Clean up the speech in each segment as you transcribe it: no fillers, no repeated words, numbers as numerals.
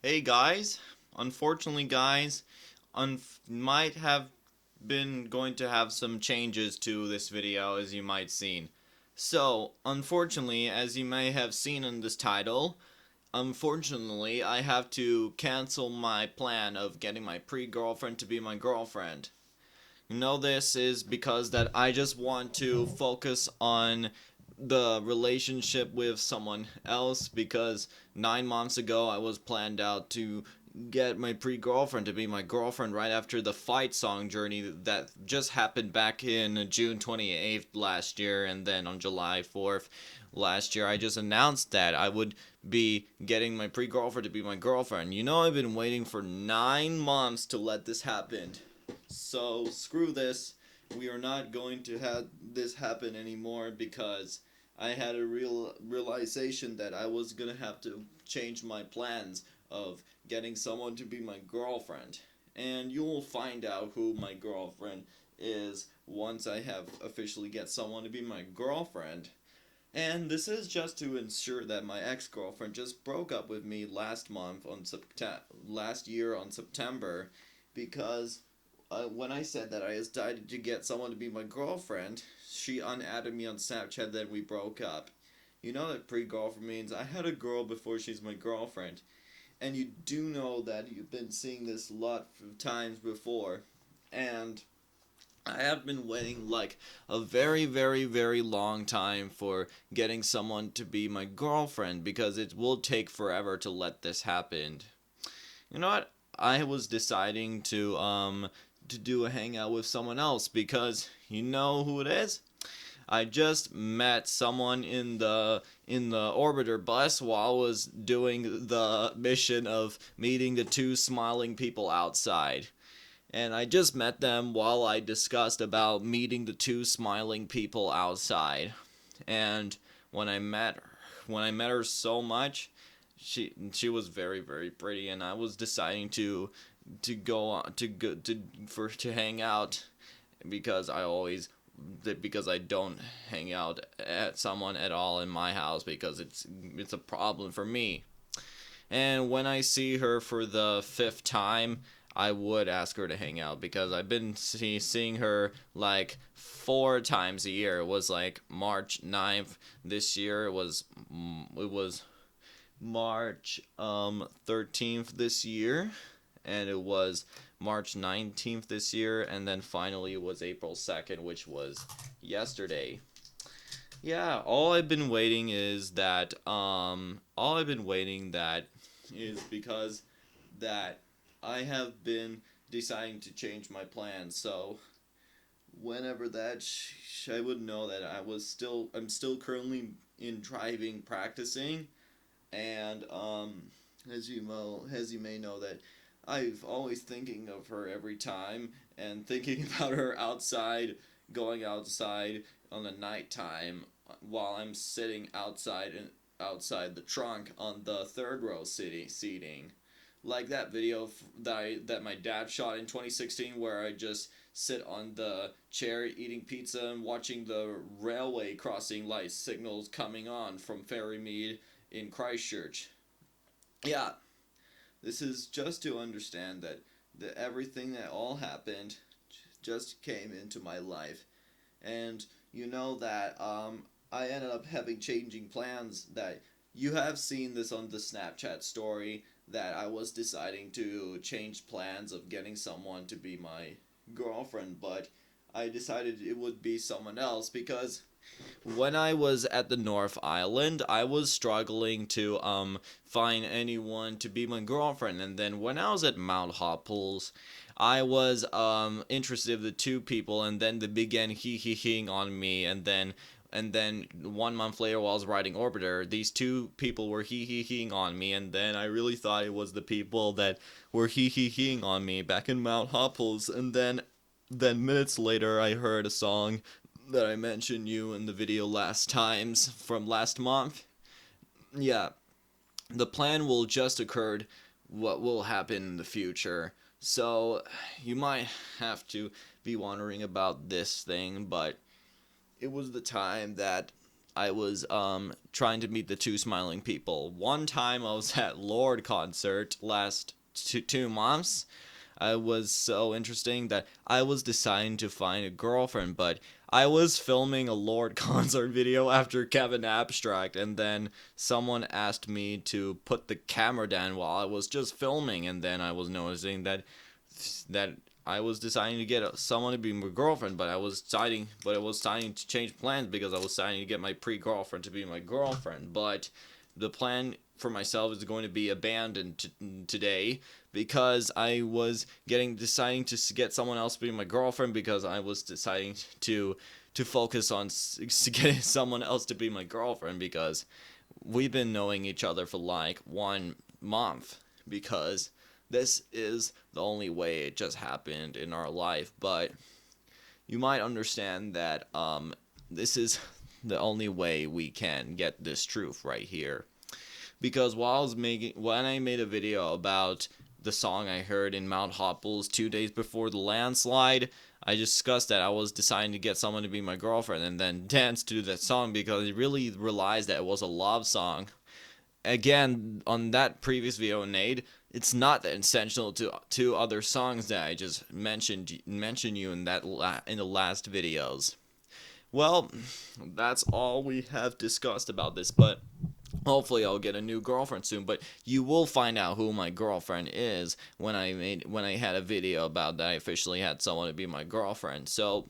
Hey guys, unfortunately, guys, might have been going to have some changes to this video as you might seen. So, unfortunately, as you may have seen in this title, unfortunately, I have to cancel my plan of getting my pre-girlfriend to be my girlfriend. This is because that I just want to focus on the relationship with someone else because 9 months ago I was planned out to get my pre-girlfriend to be my girlfriend right after the fight song journey that just happened back in June 28th last year, and then on July 4th last year I just announced that I would be getting my pre-girlfriend to be my girlfriend. I've been waiting for 9 months to let this happen. So screw this. We are not going to have this happen anymore because I had a realization that I was gonna have to change my plans of getting someone to be my girlfriend. And you'll find out who my girlfriend is once I have officially get someone to be my girlfriend. And this is just to ensure that my ex-girlfriend just broke up with me last year on September because when I said that I decided to get someone to be my girlfriend, she unadded me on Snapchat. Then we broke up. You know that pre-girlfriend means I had a girl before she's my girlfriend, and you do know that you've been seeing this a lot of times before, and I have been waiting like a very, very, very long time for getting someone to be my girlfriend because it will take forever to let this happen. You know what? I was deciding to do a hangout with someone else because you know who it is? I just met someone in the orbiter bus while I was doing the mission of meeting the two smiling people outside. And I just met them while I discussed about meeting the two smiling people outside. And when I met her, when I met her so much, she was very, very pretty, and I was deciding to go on to hang out because I don't hang out at someone at all in my house because it's a problem for me. And when I see her for the fifth time, I would ask her to hang out because I've been seeing her like 4 times a year. It was like March 9th this year. It was March 13th this year, and it was March 19th this year, and then finally it was April 2nd, which was yesterday. Yeah, all I've been waiting that is because that I have been deciding to change my plans. So whenever I would know that I'm still currently in driving practicing, and as you may know that I've always thinking of her every time and thinking about her going outside on the nighttime while I'm sitting outside the trunk on the third row seating, like that video that my dad shot in 2016 where I just sit on the chair eating pizza and watching the railway crossing light signals coming on from Ferrymead in Christchurch. Yeah, this is just to understand that everything that all happened just came into my life, and you know that I ended up having changing plans. That you have seen this on the Snapchat story that I was deciding to change plans of getting someone to be my girlfriend, but I decided it would be someone else because when I was at the North Island, I was struggling to find anyone to be my girlfriend, and then when I was at Mount Hopples, I was interested in the two people, and then they began hee on me, and then 1 month later, while I was riding Orbiter, these two people were hee on me, and then I really thought it was the people that were hee on me back in Mount Hopples, and then minutes later, I heard a song that I mentioned you in the video last times from last month. Yeah, the plan will just occurred what will happen in the future. So you might have to be wondering about this thing, but it was the time that I was trying to meet the two smiling people. One time I was at Lorde concert last 2 months. I was so interesting that I was deciding to find a girlfriend, but I was filming a Lorde concert video after Kevin Abstract, and then someone asked me to put the camera down while I was just filming, and then I was noticing that I was deciding to get someone to be my girlfriend, but I was deciding to change plans because I was deciding to get my pre-girlfriend to be my girlfriend. But the plan for myself is going to be abandoned today because I was deciding to get someone else to be my girlfriend because I was deciding to focus on getting someone else to be my girlfriend because we've been knowing each other for like 1 month because this is the only way it just happened in our life. But you might understand that this is the only way we can get this truth right here. Because when I made a video about the song I heard in Mount Hopples 2 days before the landslide, I discussed that I was deciding to get someone to be my girlfriend and then dance to that song because I really realized that it was a love song. Again, on that previous video I made, it's not that essential to two other songs that I just mentioned you in the last videos. Well, that's all we have discussed about this, but hopefully I'll get a new girlfriend soon. But you will find out who my girlfriend is when I had a video about that I officially had someone to be my girlfriend. So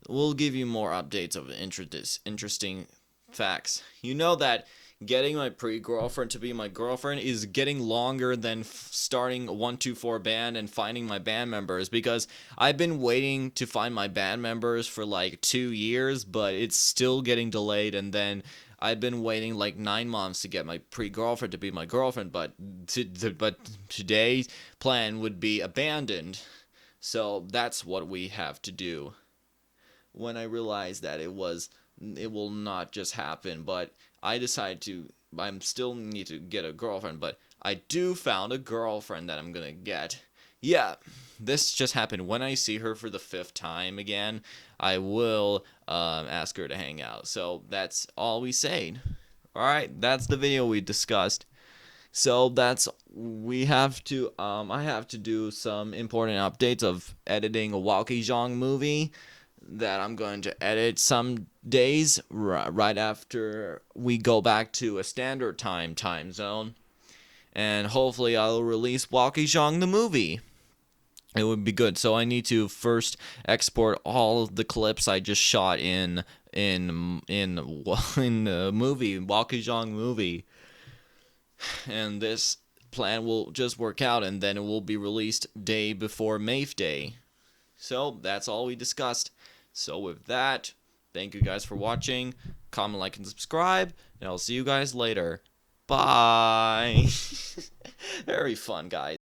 we'll give you more updates of interesting facts. You know that getting my pre-girlfriend to be my girlfriend is getting longer than starting a 124 band and finding my band members, because I've been waiting to find my band members for like 2 years, but it's still getting delayed. And then I've been waiting like 9 months to get my pre-girlfriend to be my girlfriend, but today's plan would be abandoned. So that's what we have to do. When I realized that it will not just happen, but I decided I still need to get a girlfriend, but I do found a girlfriend that I'm gonna get. Yeah, this just happened. When I see her for the 5th time again, I will ask her to hang out. So that's all we say. Alright, that's the video we discussed. So I have to do some important updates of editing a Walkie-Zhong movie that I'm going to edit some days right after we go back to a standard time zone. And hopefully I'll release Walkie-Zhong the movie. It would be good. So I need to first export all of the clips I just shot in the movie, Walkie-Zhong movie. And this plan will just work out, and then it will be released day before Mayf Day. So that's all we discussed. So with that, thank you guys for watching. Comment, like, and subscribe, and I'll see you guys later. Bye. Very fun, guys.